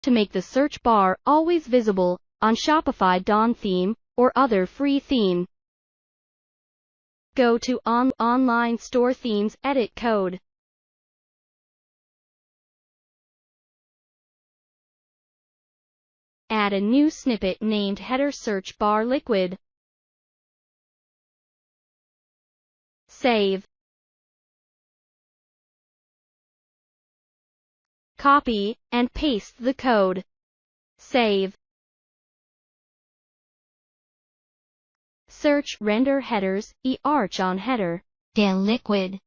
to make the search bar always visible on Shopify Dawn theme or other free theme. Go to Online Store Themes, Edit Code. Add a new snippet named Header Search Bar Liquid. Save. Copy and paste the code. Save. Search Render Headers, arch on header. Del Liquid.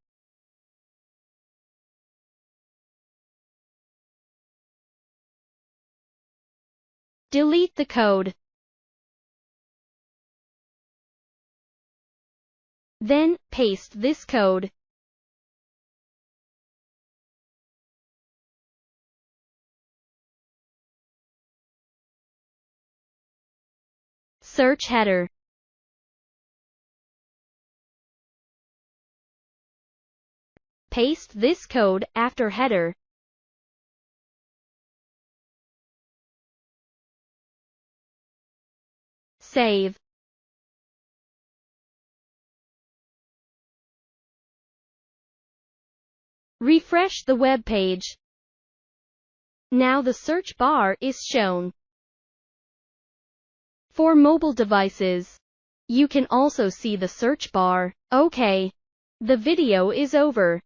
Delete the code. Then, paste this code. Search header. Paste this code after header. Save. Refresh the web page. Now the search bar is shown. For mobile devices, you can also see the search bar. Okay. The video is over.